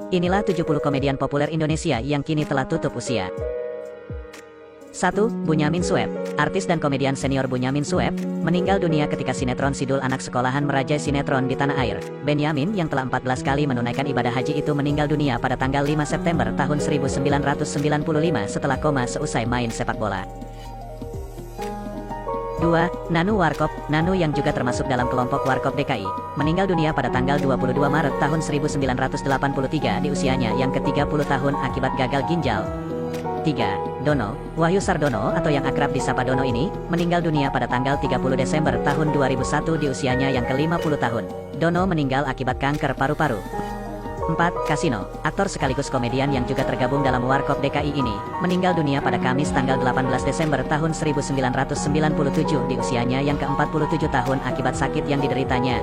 Inilah 70 komedian populer Indonesia yang kini telah tutup usia. 1. Bunyamin Sueb. Artis dan komedian senior Bunyamin Sueb meninggal dunia ketika sinetron Sidul Anak Sekolahan merajai sinetron di tanah air. Benyamin yang telah 14 kali menunaikan ibadah haji itu meninggal dunia pada tanggal 5 September tahun 1995 setelah koma seusai main sepak bola. 2. Nanu Warkop. Nanu yang juga termasuk dalam kelompok Warkop DKI, meninggal dunia pada tanggal 22 Maret tahun 1983 di usianya yang ke-30 tahun akibat gagal ginjal. 3. Dono. Wahyu Sardono atau yang akrab disapa Dono ini, meninggal dunia pada tanggal 30 Desember tahun 2001 di usianya yang ke-50 tahun. Dono meninggal akibat kanker paru-paru. 4. Kasino. Aktor sekaligus komedian yang juga tergabung dalam Warkop DKI ini, meninggal dunia pada Kamis tanggal 18 Desember tahun 1997 di usianya yang ke-47 tahun akibat sakit yang dideritanya.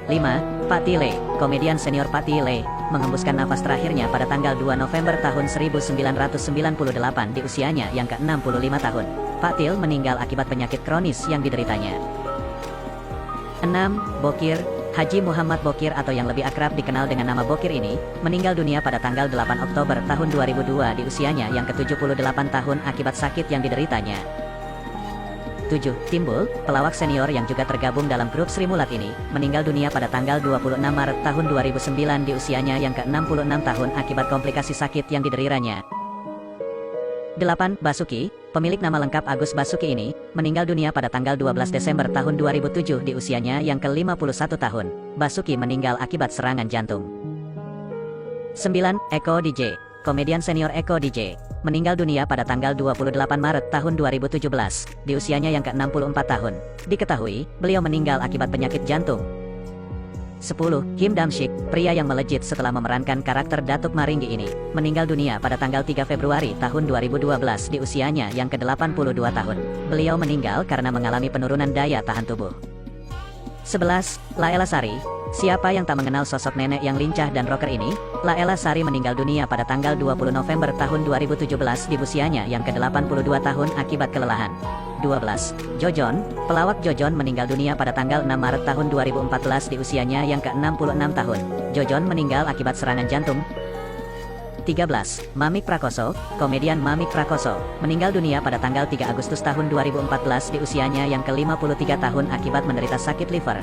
5. Pak Tile. Komedian senior Pak Tile menghembuskan nafas terakhirnya pada tanggal 2 November tahun 1998 di usianya yang ke-65 tahun. Pak Til meninggal akibat penyakit kronis yang dideritanya. 6. Bokir. Haji Muhammad Bokir atau yang lebih akrab dikenal dengan nama Bokir ini, meninggal dunia pada tanggal 8 Oktober tahun 2002 di usianya yang ke-78 tahun akibat sakit yang dideritanya. 7. Timbul. Pelawak senior yang juga tergabung dalam grup Sri Mulat ini, meninggal dunia pada tanggal 26 Maret tahun 2009 di usianya yang ke-66 tahun akibat komplikasi sakit yang dideritanya. 8. Basuki. Pemilik nama lengkap Agus Basuki ini, meninggal dunia pada tanggal 12 Desember tahun 2007 di usianya yang ke-51 tahun. Basuki meninggal akibat serangan jantung. 9. Eko DJ. Komedian senior Eko DJ, meninggal dunia pada tanggal 28 Maret tahun 2017, di usianya yang ke-64 tahun. Diketahui, beliau meninggal akibat penyakit jantung. 10. Kim Damsyik. Pria yang melejit setelah memerankan karakter Datuk Maringgi ini, meninggal dunia pada tanggal 3 Februari tahun 2012 di usianya yang ke-82 tahun. Beliau meninggal karena mengalami penurunan daya tahan tubuh. 11. Laela Sari. Siapa yang tak mengenal sosok nenek yang lincah dan rocker ini? Laela Sari meninggal dunia pada tanggal 20 November tahun 2017 di usianya yang ke-82 tahun akibat kelelahan. 12. Jojon. Pelawak Jojon meninggal dunia pada tanggal 6 Maret tahun 2014 di usianya yang ke-66 tahun. Jojon meninggal akibat serangan jantung. 13. Mamik Prakoso. Komedian Mamik Prakoso meninggal dunia pada tanggal 3 Agustus tahun 2014 di usianya yang ke-53 tahun akibat menderita sakit liver.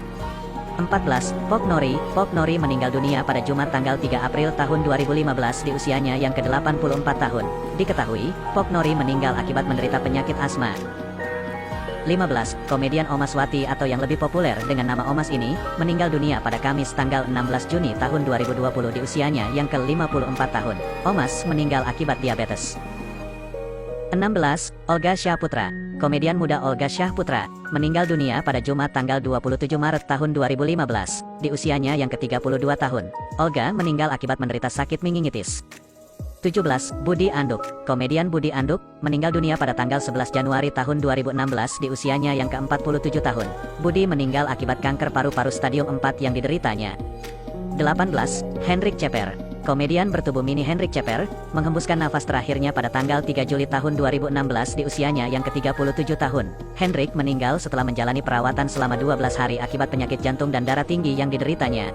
14. Pok Nori. Pok Nori meninggal dunia pada Jumat tanggal 3 April tahun 2015 di usianya yang ke-84 tahun. Diketahui, Pok Nori meninggal akibat menderita penyakit asma. 15. Komedian Omas Wati atau yang lebih populer dengan nama Omas ini, meninggal dunia pada Kamis tanggal 16 Juni tahun 2020 di usianya yang ke-54 tahun. Omas meninggal akibat diabetes. 16. Olga Syahputra. Komedian muda Olga Syahputra meninggal dunia pada Jumat tanggal 27 Maret tahun 2015 di usianya yang ke-32 tahun. Olga meninggal akibat menderita sakit meningitis. 17. Budi Anduk. Komedian Budi Anduk meninggal dunia pada tanggal 11 Januari tahun 2016 di usianya yang ke-47 tahun. Budi meninggal akibat kanker paru-paru stadium 4 yang dideritanya. 18. Hendrik Ceper. Komedian bertubuh mini Hendrik Ceper menghembuskan nafas terakhirnya pada tanggal 3 Juli tahun 2016 di usianya yang ke-37 tahun. Hendrik meninggal setelah menjalani perawatan selama 12 hari akibat penyakit jantung dan darah tinggi yang dideritanya.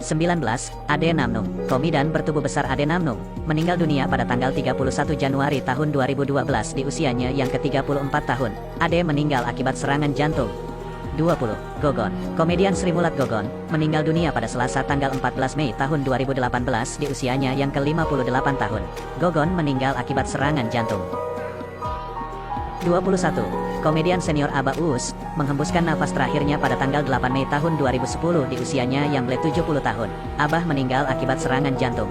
19. Ade Namnung. Komedian bertubuh besar Ade Namnung meninggal dunia pada tanggal 31 Januari tahun 2012 di usianya yang ke-34 tahun. Ade meninggal akibat serangan jantung. 20. Gogon. Komedian Sri Mulat Gogon meninggal dunia pada Selasa tanggal 14 Mei tahun 2018 di usianya yang ke-58 tahun. Gogon meninggal akibat serangan jantung. 21. Komedian senior Abah Us menghembuskan nafas terakhirnya pada tanggal 8 Mei tahun 2010 di usianya yang ke-70 tahun. Abah meninggal akibat serangan jantung.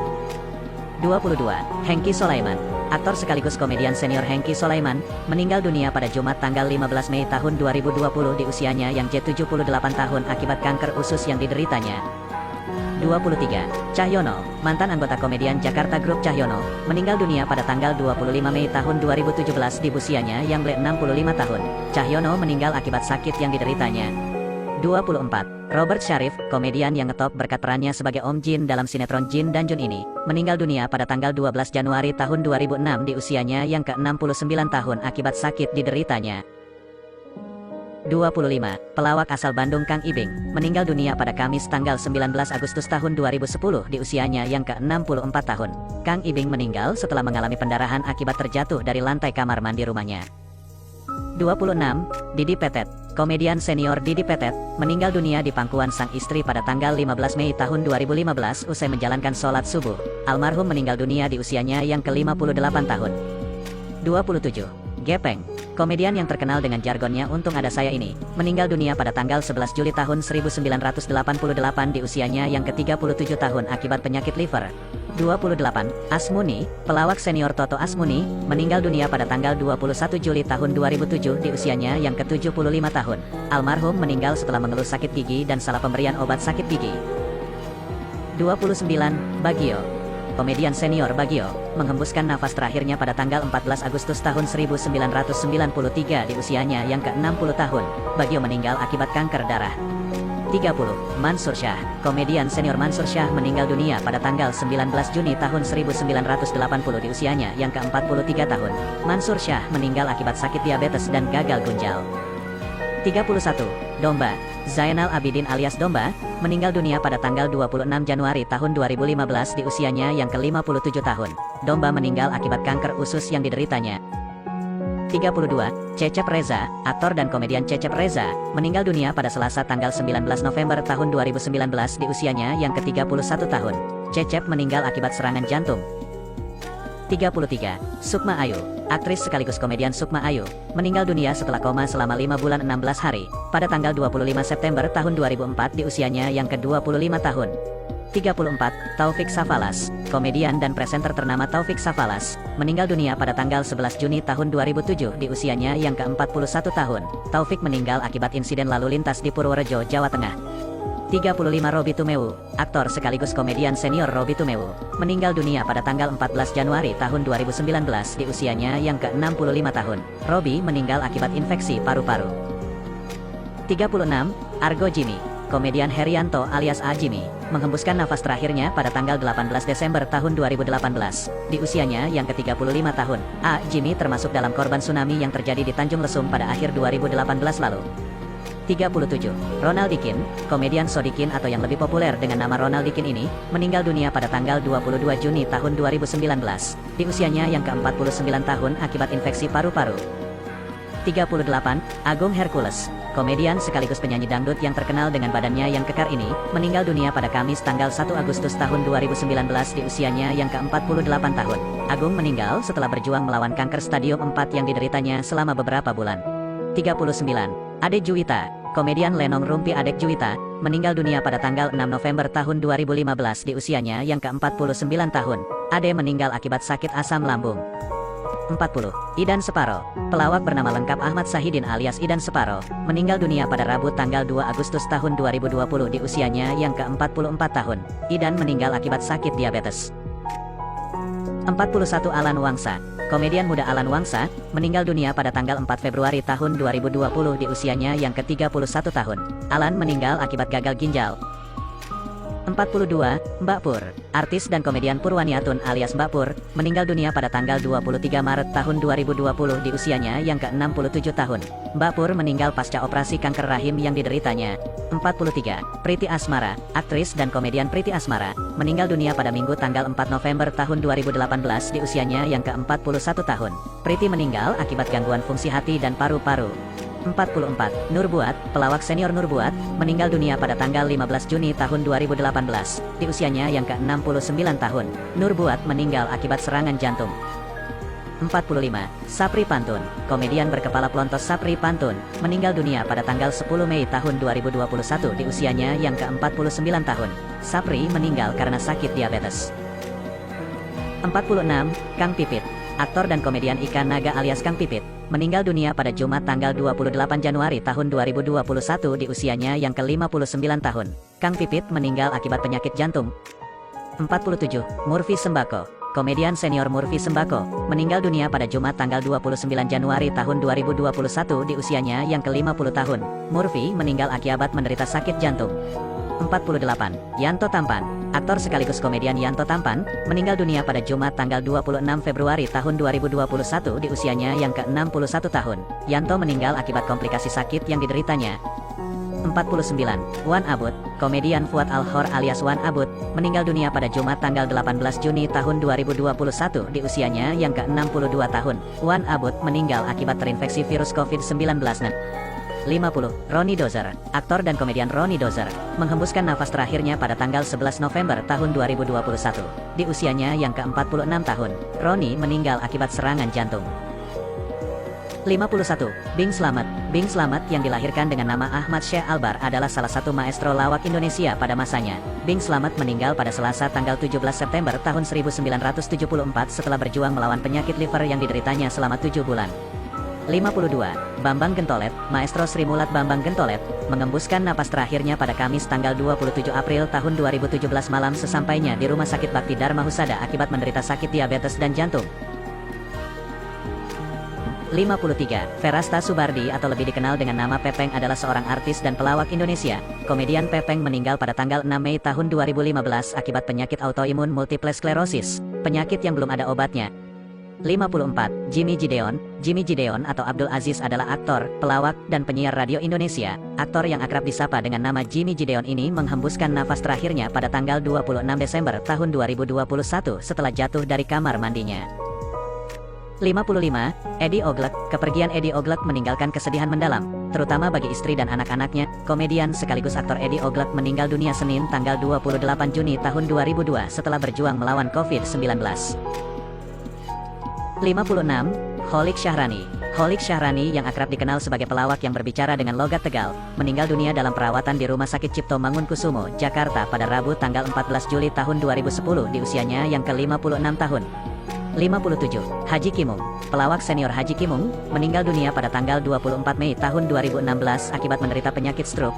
22. Hengki Solaiman. Aktor sekaligus komedian senior Hengki Solaiman meninggal dunia pada Jumat tanggal 15 Mei tahun 2020 di usianya yang ke-78 tahun akibat kanker usus yang dideritanya. 23. Cahyono. Mantan anggota komedian Jakarta Group Cahyono meninggal dunia pada tanggal 25 Mei tahun 2017 di usianya yang ke-65 tahun. Cahyono meninggal akibat sakit yang dideritanya. 24. Robert Syarif, komedian yang ngetop berkat perannya sebagai Om Jin dalam sinetron Jin dan Jun ini, meninggal dunia pada tanggal 12 Januari tahun 2006 di usianya yang ke-69 tahun akibat sakit dideritanya. 25. Pelawak asal Bandung Kang Ibing, meninggal dunia pada Kamis tanggal 19 Agustus tahun 2010 di usianya yang ke-64 tahun. Kang Ibing meninggal setelah mengalami pendarahan akibat terjatuh dari lantai kamar mandi rumahnya. 26. Didi Petet, komedian senior Didi Petet, meninggal dunia di pangkuan sang istri pada tanggal 15 Mei tahun 2015 usai menjalankan sholat subuh. Almarhum meninggal dunia di usianya yang ke-58 tahun. 27. Gepeng, komedian yang terkenal dengan jargonnya "untung ada saya" ini, meninggal dunia pada tanggal 11 Juli tahun 1988 di usianya yang ke-37 tahun akibat penyakit liver. 28. Asmuni, pelawak senior Toto Asmuni, meninggal dunia pada tanggal 21 Juli tahun 2007 di usianya yang ke-75 tahun. Almarhum meninggal setelah mengeluh sakit gigi dan salah pemberian obat sakit gigi. 29. Bagio, komedian senior Bagio, menghembuskan nafas terakhirnya pada tanggal 14 Agustus tahun 1993 di usianya yang ke-60 tahun. Bagio meninggal akibat kanker darah. 30. Mansur Syah, komedian senior Mansur Syah meninggal dunia pada tanggal 19 Juni tahun 1980 di usianya yang ke-43 tahun. Mansur Syah meninggal akibat sakit diabetes dan gagal ginjal. 31. Domba, Zainal Abidin alias Domba, meninggal dunia pada tanggal 26 Januari tahun 2015 di usianya yang ke-57 tahun. Domba meninggal akibat kanker usus yang dideritanya. 32. Cecep Reza, aktor dan komedian Cecep Reza, meninggal dunia pada Selasa tanggal 19 November tahun 2019 di usianya yang ke-31 tahun. Cecep meninggal akibat serangan jantung. 33. Sukma Ayu, aktris sekaligus komedian Sukma Ayu, meninggal dunia setelah koma selama 5 bulan 16 hari, pada tanggal 25 September tahun 2004 di usianya yang ke-25 tahun. 34. Taufik Safalas, komedian dan presenter ternama Taufik Safalas, meninggal dunia pada tanggal 11 Juni tahun 2007 di usianya yang ke-41 tahun. Taufik meninggal akibat insiden lalu lintas di Purworejo, Jawa Tengah. 35. Robby Tumeu, aktor sekaligus komedian senior Robby Tumeu, meninggal dunia pada tanggal 14 Januari tahun 2019 di usianya yang ke-65 tahun. Robby meninggal akibat infeksi paru-paru. 36. Argo Jimmy, komedian Herianto alias A. Jimmy, menghembuskan nafas terakhirnya pada tanggal 18 Desember tahun 2018 di usianya yang ke-35 tahun. A. Jimmy termasuk dalam korban tsunami yang terjadi di Tanjung Lesung pada akhir 2018 lalu. 37. Ronald Dikin, komedian Sodikin atau yang lebih populer dengan nama Ronald Dikin ini, meninggal dunia pada tanggal 22 Juni tahun 2019 di usianya yang ke-49 tahun akibat infeksi paru-paru. 38. Agung Hercules, komedian sekaligus penyanyi dangdut yang terkenal dengan badannya yang kekar ini, meninggal dunia pada Kamis tanggal 1 Agustus tahun 2019 di usianya yang ke-48 tahun. Agung meninggal setelah berjuang melawan kanker stadium 4 yang dideritanya selama beberapa bulan. 39. Adek Juwita, komedian Lenong Rumpi Adek Juwita, meninggal dunia pada tanggal 6 November tahun 2015 di usianya yang ke-49 tahun. Ade meninggal akibat sakit asam lambung. 40. Idan Separo, pelawak bernama lengkap Ahmad Sahidin alias Idan Separo, meninggal dunia pada Rabu tanggal 2 Agustus tahun 2020 di usianya yang ke-44 tahun. Idan meninggal akibat sakit diabetes. 41. Alan Wangsa, komedian muda Alan Wangsa, meninggal dunia pada tanggal 4 Februari tahun 2020 di usianya yang ke-31 tahun. Alan meninggal akibat gagal ginjal. 42. Mbak Pur, artis dan komedian Purwaniatun alias Mbak Pur, meninggal dunia pada tanggal 23 Maret tahun 2020 di usianya yang ke-67 tahun. Mbak Pur meninggal pasca operasi kanker rahim yang dideritanya. 43. Priti Asmara, aktris dan komedian Priti Asmara, meninggal dunia pada Minggu tanggal 4 November tahun 2018 di usianya yang ke-41 tahun. Priti meninggal akibat gangguan fungsi hati dan paru-paru. 44. Nur Buat, pelawak senior Nur Buat, meninggal dunia pada tanggal 15 Juni tahun 2018 di usianya yang ke-69 tahun. Nur Buat meninggal akibat serangan jantung. 45. Sapri Pantun, komedian berkepala pelontos Sapri Pantun, meninggal dunia pada tanggal 10 Mei tahun 2021 di usianya yang ke-49 tahun. Sapri meninggal karena sakit diabetes. 46. Kang Pipit, aktor dan komedian Ika Naga alias Kang Pipit, meninggal dunia pada Jumat tanggal 28 Januari tahun 2021 di usianya yang ke-59 tahun. Kang Pipit meninggal akibat penyakit jantung. 47. Murphy Sembako, komedian senior Murphy Sembako, meninggal dunia pada Jumat tanggal 29 Januari tahun 2021 di usianya yang ke-50 tahun. Murphy meninggal akibat menderita sakit jantung. 48. Yanto Tampan. Aktor sekaligus komedian Yanto Tampan, meninggal dunia pada Jumat tanggal 26 Februari tahun 2021 di usianya yang ke-61 tahun. Yanto meninggal akibat komplikasi sakit yang dideritanya. 49. Wan Abut. Komedian Fuad Al-Khor alias Wan Abut, meninggal dunia pada Jumat tanggal 18 Juni tahun 2021 di usianya yang ke-62 tahun. Wan Abut meninggal akibat terinfeksi virus COVID-19. 50. Ronnie Dozer. Aktor dan komedian Ronnie Dozer, menghembuskan nafas terakhirnya pada tanggal 11 November tahun 2021. Di usianya yang ke-46 tahun, Ronnie meninggal akibat serangan jantung. 51. Bing Slamet. Bing Slamet yang dilahirkan dengan nama Ahmad Syekh Albar adalah salah satu maestro lawak Indonesia pada masanya. Bing Slamet meninggal pada Selasa tanggal 17 September tahun 1974 setelah berjuang melawan penyakit liver yang dideritanya selama 7 bulan. 52. Bambang Gentolet. Maestro Sri Mulat Bambang Gentolet, mengembuskan napas terakhirnya pada Kamis tanggal 27 April tahun 2017 malam sesampainya di Rumah Sakit Bakti Dharma Husada akibat menderita sakit diabetes dan jantung. 53. Ferasta Subardi atau lebih dikenal dengan nama Pepeng adalah seorang artis dan pelawak Indonesia. Komedian Pepeng meninggal pada tanggal 6 Mei tahun 2015 akibat penyakit autoimun multiple sclerosis, penyakit yang belum ada obatnya. 54. Jimmy Gideon. Jimmy Gideon atau Abdul Aziz adalah aktor, pelawak, dan penyiar radio Indonesia. Aktor yang akrab disapa dengan nama Jimmy Gideon ini menghembuskan nafas terakhirnya pada tanggal 26 Desember tahun 2021 setelah jatuh dari kamar mandinya. 55. Eddie Oglek. Kepergian Eddie Oglek meninggalkan kesedihan mendalam, terutama bagi istri dan anak-anaknya. Komedian sekaligus aktor Eddie Oglek meninggal dunia Senin tanggal 28 Juni tahun 2002 setelah berjuang melawan COVID-19. 56. Holik Syahrani. Holik Syahrani yang akrab dikenal sebagai pelawak yang berbicara dengan logat Tegal, meninggal dunia dalam perawatan di Rumah Sakit Cipto Mangunkusumo, Jakarta pada Rabu tanggal 14 Juli tahun 2010 di usianya yang ke-56 tahun. 57. Haji Kimung. Pelawak senior Haji Kimung, meninggal dunia pada tanggal 24 Mei tahun 2016 akibat menderita penyakit stroke.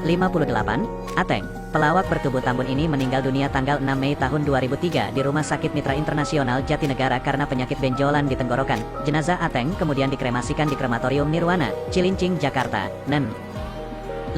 58. Ateng. Pelawak bertubuh tambun ini meninggal dunia tanggal 6 Mei tahun 2003 di Rumah Sakit Mitra Internasional Jatinegara karena penyakit benjolan di tenggorokan. Jenazah Ateng kemudian dikremasikan di Krematorium Nirwana, Cilincing, Jakarta. 59.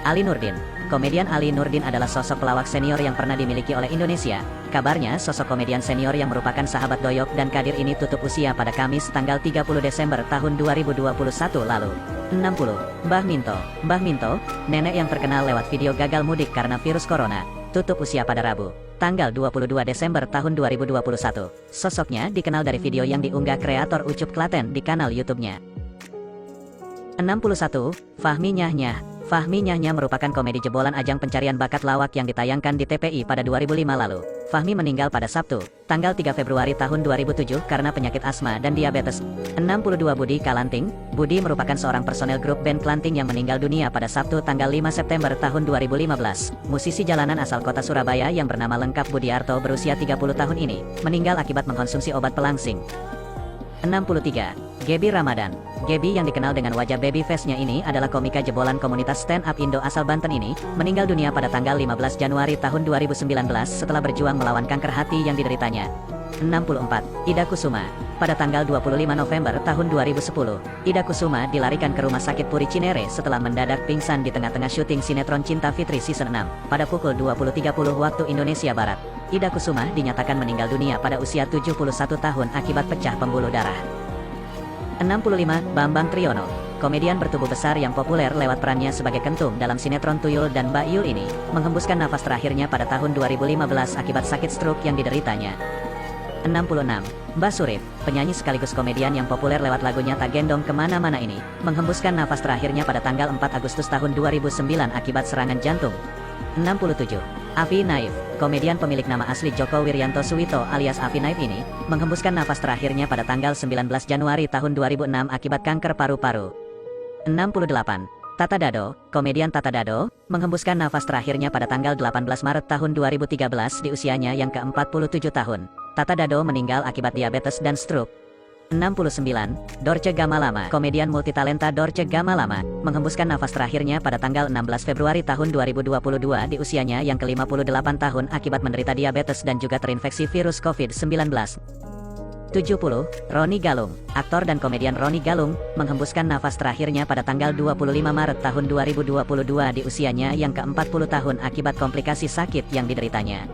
Ali Nurdin. Komedian Ali Nurdin adalah sosok pelawak senior yang pernah dimiliki oleh Indonesia. Kabarnya, sosok komedian senior yang merupakan sahabat Doyok dan Kadir ini tutup usia pada Kamis tanggal 30 Desember tahun 2021 lalu. 60. Mbah Minto. Mbah Minto, nenek yang terkenal lewat video gagal mudik karena virus corona, tutup usia pada Rabu, tanggal 22 Desember tahun 2021. Sosoknya dikenal dari video yang diunggah kreator Ucup Klaten di kanal YouTube-nya. 61. Fahmi Nyahnyaah. Fahmi Nyahnyaah merupakan komedi jebolan ajang pencarian bakat lawak yang ditayangkan di TPI pada 2005 lalu. Fahmi meninggal pada Sabtu, tanggal 3 Februari tahun 2007 karena penyakit asma dan diabetes. 62. Budi Kalanting. Budi merupakan seorang personel grup band Klanting yang meninggal dunia pada Sabtu tanggal 5 September tahun 2015. Musisi jalanan asal kota Surabaya yang bernama lengkap Budiarto berusia 30 tahun ini, meninggal akibat mengkonsumsi obat pelangsing. 63. Gebi Ramadan. Gebi yang dikenal dengan wajah baby face-nya ini adalah komika jebolan komunitas stand up Indo asal Banten ini, meninggal dunia pada tanggal 15 Januari tahun 2019 setelah berjuang melawan kanker hati yang dideritanya. 64. Ida Kusuma. Pada tanggal 25 November tahun 2010, Ida Kusuma dilarikan ke Rumah Sakit Puri Cinere setelah mendadak pingsan di tengah-tengah syuting sinetron Cinta Fitri season 6 pada pukul 20.30 waktu Indonesia Barat. Ida Kusuma dinyatakan meninggal dunia pada usia 71 tahun akibat pecah pembuluh darah. 65. Bambang Triyono. Komedian bertubuh besar yang populer lewat perannya sebagai Kentung dalam sinetron Tuyul dan Mbak Yul ini, menghembuskan nafas terakhirnya pada tahun 2015 akibat sakit stroke yang dideritanya. 66. Mbah Surip, penyanyi sekaligus komedian yang populer lewat lagunya Tak Gendong Kemana-Mana ini, menghembuskan nafas terakhirnya pada tanggal 4 Agustus tahun 2009 akibat serangan jantung. 67. Afi Naif. Komedian pemilik nama asli Joko Wiryanto Suwito alias Afi Naif ini, menghembuskan nafas terakhirnya pada tanggal 19 Januari tahun 2006 akibat kanker paru-paru. 68. Tata Dado. Komedian Tata Dado, menghembuskan nafas terakhirnya pada tanggal 18 Maret tahun 2013 di usianya yang ke-47 tahun. Tata Dado meninggal akibat diabetes dan stroke. 69. Dorce Gamalama. Komedian multitalenta Dorce Gamalama, menghembuskan nafas terakhirnya pada tanggal 16 Februari tahun 2022 di usianya yang ke-58 tahun akibat menderita diabetes dan juga terinfeksi virus COVID-19. 70. Roni Galung. Aktor dan komedian Roni Galung menghembuskan nafas terakhirnya pada tanggal 25 Maret tahun 2022 di usianya yang ke-40 tahun akibat komplikasi sakit yang dideritanya.